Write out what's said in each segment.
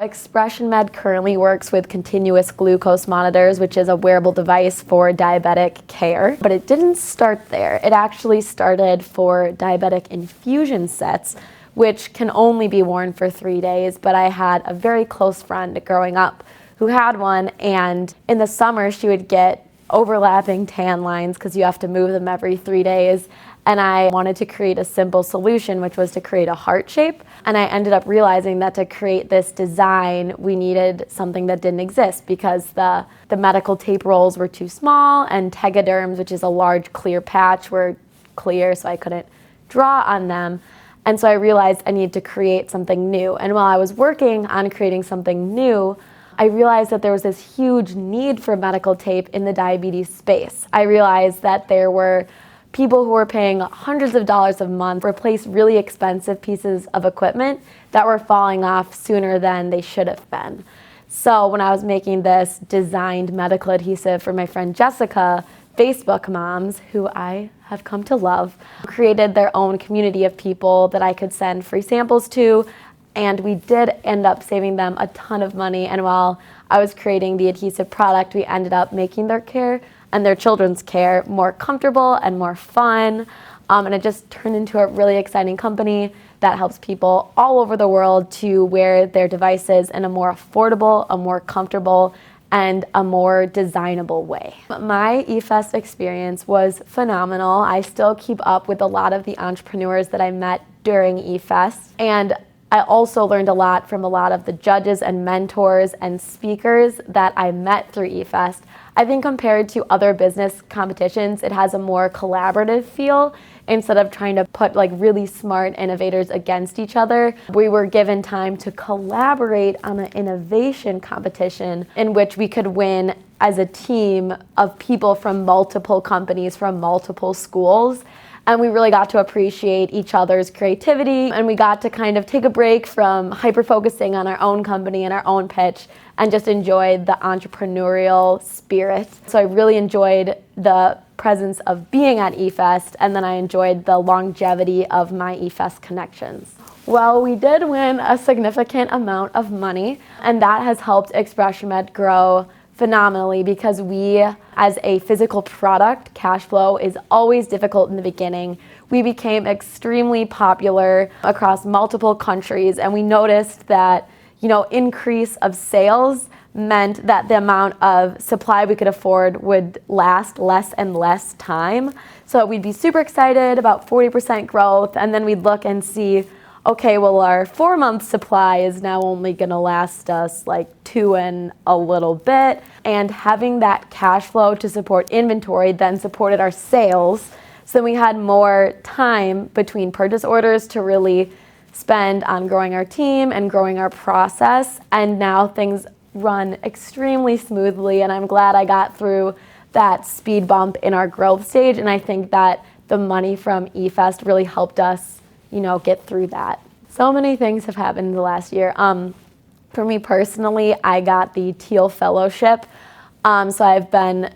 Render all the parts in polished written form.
Expressionmed currently works with continuous glucose monitors, which is a wearable device for diabetic care. But it didn't start there. It actually started for diabetic infusion sets, which can only be worn for 3 days. But I had a very close friend growing up who had one, and in the summer she would get overlapping tan lines because you have to move them every 3 days. And I wanted to create a simple solution, which was to create a heart shape. And I ended up realizing that to create this design, we needed something that didn't exist because the medical tape rolls were too small, and tegaderms, which is a large clear patch, were clear, so I couldn't draw on them. And so I realized I needed to create something new. And while I was working on creating something new, I realized that there was this huge need for medical tape in the diabetes space. I realized that there were people who were paying hundreds of dollars a month to replace really expensive pieces of equipment that were falling off sooner than they should have been. So when I was making this designed medical adhesive for my friend Jessica, Facebook moms, who I have come to love, created their own community of people that I could send free samples to, and we did end up saving them a ton of money. And while I was creating the adhesive product, we ended up making their care and their children's care more comfortable and more fun. And it just turned into a really exciting company that helps people all over the world to wear their devices in a more affordable, a more comfortable, and a more designable way. My eFest experience was phenomenal. I still keep up with a lot of the entrepreneurs that I met during eFest, and I also learned a lot from a lot of the judges and mentors and speakers that I met through eFest. I think compared to other business competitions, it has a more collaborative feel. Instead of trying to put like really smart innovators against each other, we were given time to collaborate on an innovation competition in which we could win as a team of people from multiple companies, from multiple schools. And we really got to appreciate each other's creativity, and we got to kind of take a break from hyper-focusing on our own company and our own pitch and just enjoy the entrepreneurial spirit. So I really enjoyed the presence of being at eFest, and then I enjoyed the longevity of my eFest connections. Well, we did win a significant amount of money, and that has helped Expressionmed grow phenomenally because we, as a physical product, cash flow is always difficult in the beginning. We became extremely popular across multiple countries, and we noticed that, increase of sales meant that the amount of supply we could afford would last less and less time. So we'd be super excited about 40% growth, and then we'd look and see, okay, well, our 4-month supply is now only going to last us like 2 and a little bit. And having that cash flow to support inventory then supported our sales. So we had more time between purchase orders to really spend on growing our team and growing our process. And now things run extremely smoothly. And I'm glad I got through that speed bump in our growth stage. And I think that the money from eFest really helped us get through that. So many things have happened in the last year. For me personally, I got the Teal Fellowship. So I've been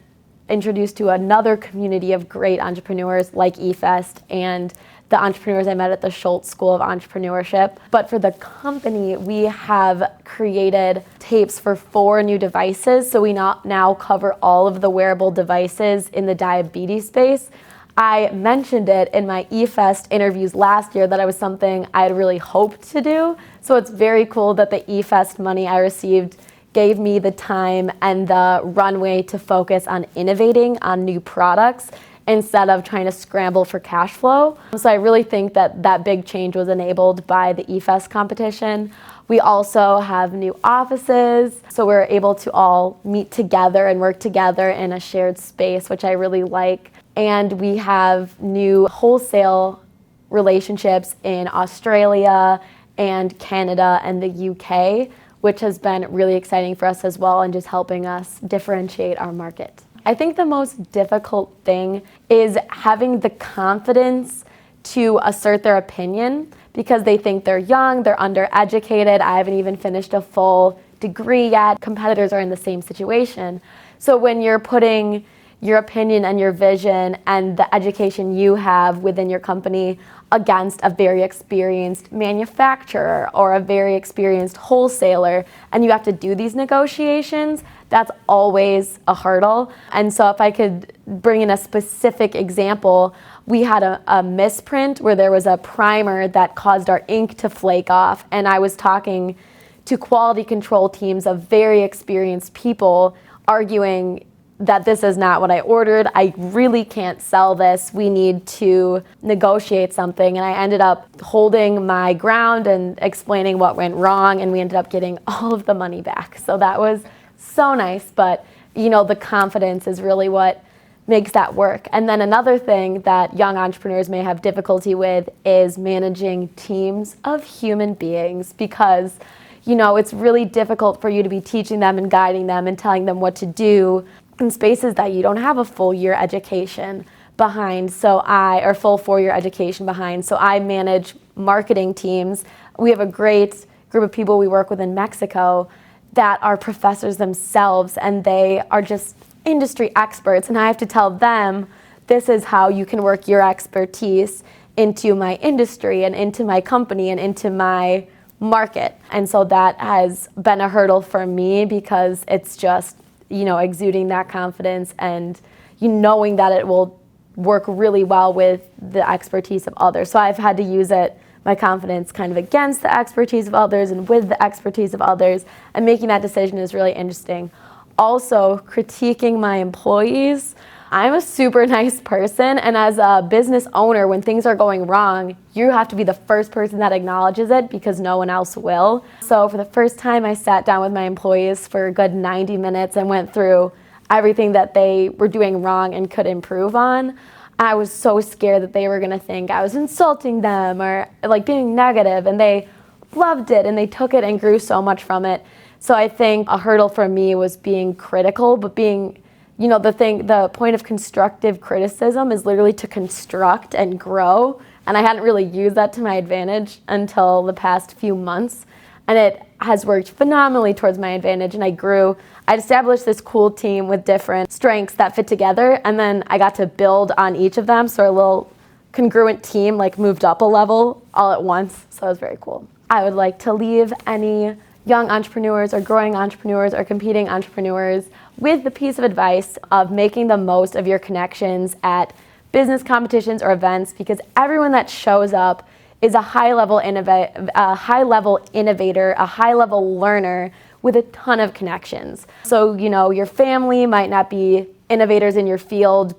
introduced to another community of great entrepreneurs like eFest and the entrepreneurs I met at the Schultz School of Entrepreneurship. But for the company, we have created tapes for 4 new devices. So we now cover all of the wearable devices in the diabetes space. I mentioned it in my eFest interviews last year that it was something I had really hoped to do. So it's very cool that the eFest money I received gave me the time and the runway to focus on innovating on new products instead of trying to scramble for cash flow. So I really think that that big change was enabled by the eFest competition. We also have new offices, so we're able to all meet together and work together in a shared space, which I really like. And we have new wholesale relationships in Australia and Canada and the UK, which has been really exciting for us as well and just helping us differentiate our market. I think the most difficult thing is having the confidence to assert their opinion because they think they're young, they're undereducated. I haven't even finished a full degree yet. Competitors are in the same situation. So when you're putting your opinion and your vision and the education you have within your company against a very experienced manufacturer or a very experienced wholesaler, and you have to do these negotiations, that's always a hurdle. And so if I could bring in a specific example, we had a misprint where there was a primer that caused our ink to flake off, and I was talking to quality control teams of very experienced people arguing that this is not what I ordered. I really can't sell this. We need to negotiate something. And I ended up holding my ground and explaining what went wrong, and we ended up getting all of the money back. So that was so nice, but the confidence is really what makes that work. And then another thing that young entrepreneurs may have difficulty with is managing teams of human beings, because it's really difficult for you to be teaching them and guiding them and telling them what to do in spaces that you don't have a full year education behind. Or full 4-year education behind. So I manage marketing teams. We have a great group of people we work with in Mexico that are professors themselves, and they are just industry experts. And I have to tell them, this is how you can work your expertise into my industry and into my company and into my market. And so that has been a hurdle for me, because it's just exuding that confidence and knowing that it will work really well with the expertise of others. So I've had to use my confidence kind of against the expertise of others and with the expertise of others, and making that decision is really interesting. Also, critiquing my employees. I'm a super nice person, and as a business owner, when things are going wrong, you have to be the first person that acknowledges it, because no one else will. So for the first time, I sat down with my employees for a good 90 minutes and went through everything that they were doing wrong and could improve on. I was so scared that they were going to think I was insulting them or being negative, and they loved it and they took it and grew so much from it. So I think a hurdle for me was being critical, but being the point of constructive criticism is literally to construct and grow. And I hadn't really used that to my advantage until the past few months. And it has worked phenomenally towards my advantage. And I established this cool team with different strengths that fit together. And then I got to build on each of them. So our little congruent team moved up a level all at once. So it was very cool. I would like to leave any young entrepreneurs or growing entrepreneurs or competing entrepreneurs with the piece of advice of making the most of your connections at business competitions or events, because everyone that shows up is a high-level innovator, a high-level learner with a ton of connections. So, your family might not be innovators in your field,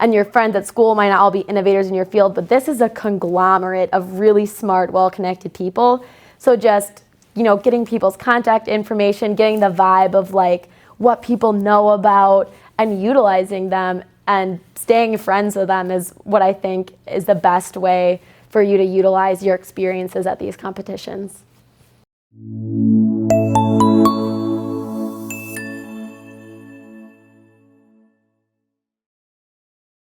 and your friends at school might not all be innovators in your field, but this is a conglomerate of really smart, well-connected people. So just, getting people's contact information, getting the vibe of what people know about, and utilizing them and staying friends with them is what I think is the best way for you to utilize your experiences at these competitions.